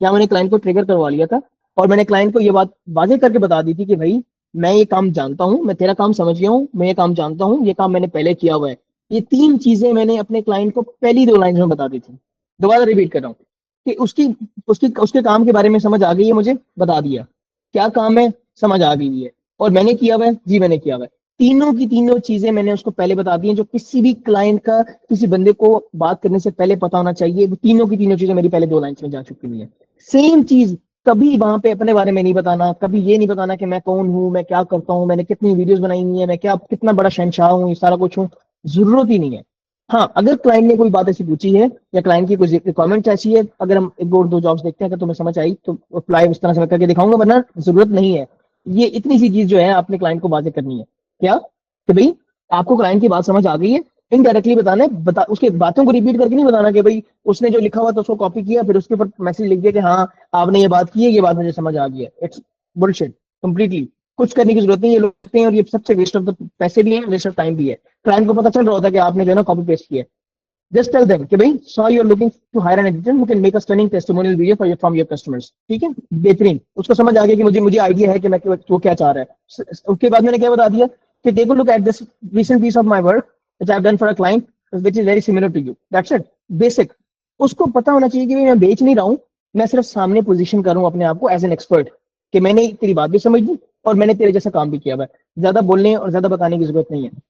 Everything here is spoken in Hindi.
क्या मैंने क्लाइंट को ट्रिगर करवा लिया था और मैंने क्लाइंट को ये बात वाजे करके बता दी थी कि भाई मैं ये काम जानता हूँ, मैं तेरा काम समझ गया हूँ, मैं ये काम जानता हूँ, ये काम मैंने पहले किया हुआ है। ये 3 चीजें मैंने अपने क्लाइंट को पहली 2 लाइन में बता दी थी। दोबारा रिपीट कर रहा हूँ कि उसकी उसकी उसके काम के बारे में समझ आ गई है, मुझे बता दिया क्या काम है, समझ आ गई है। और मैंने किया हुआ है, जी मैंने किया हुआ है। तीनों की तीनों चीजें मैंने उसको पहले बता दी हैं, जो किसी भी क्लाइंट का किसी बंदे को बात करने से पहले पता होना चाहिए। वो तीनों की तीनों चीजें मेरी पहले 2 लाइन में जा चुकी हुई है। सेम चीज कभी वहां पे अपने बारे में नहीं बताना, कभी ये नहीं बताना कि मैं कौन हूँ, मैं क्या करता हूँ, मैंने कितनी वीडियोस बनाई हुई है, मैं क्या कितना बड़ा शहंशाह हूँ, ये सारा कुछ हूँ। जरूरत ही नहीं है। हाँ, अगर क्लाइंट ने कोई बात ऐसी पूछी है या क्लाइंट की कोई रिक्वायरमेंट ऐसी है, अगर हम एक और 2 जॉब्स देखते हैं, अगर तुम्हें समझ आई तो अप्लाई उस तरह से मैं करके दिखाऊंगा, वरना जरूरत नहीं है। ये इतनी सी चीज जो है आपने क्लाइंट को बातें करनी है क्या, कि भाई आपको क्लाइंट की बात समझ आ गई है। इनडायरेक्टली बताना है, उसके बातों को रिपीट करके नहीं बताना कि भाई उसने जो लिखा हुआ था उसको कॉपी किया, फिर उसके ऊपर मैसेज लिख दिया कि हाँ आपने ये बात की है, ये बात मुझे समझ आ गई है। It's bullshit completely. कुछ करने की जरूरत नहीं है, ये लोग करते हैं और ये सबसे वेस्ट ऑफ द पैसे भी है, वेस्ट ऑफ टाइम भी है। क्लाइंट को पता चल रहा होता है कि आपने जो है ना कॉपी पेस्ट किया है। जस्ट टेल देम कि भाई so you are looking to hire an editor who can make a stunning testimonial video for from your customers. ठीक है, बेहतरीन। उसको समझ आ गया कि मुझे मुझे आइडिया है कि मैं वो क्या चाह रहा है। उसके बाद मैंने क्या बता दिया कि take a look at this recent piece of my work which I've done for a client which is very similar to you. That's it. Basic. उसको पता होना चाहिए कि मैं बेच नहीं रहा हूँ, मैं सिर्फ सामने पोजीशन कर रहा हूँ अपने आप को एज एन एक्सपर्ट, कि मैंने तेरी बात भी समझ ली और मैंने तेरे जैसा काम भी किया हुआ है। ज्यादा बोलने और ज्यादा बताने की जरूरत नहीं है।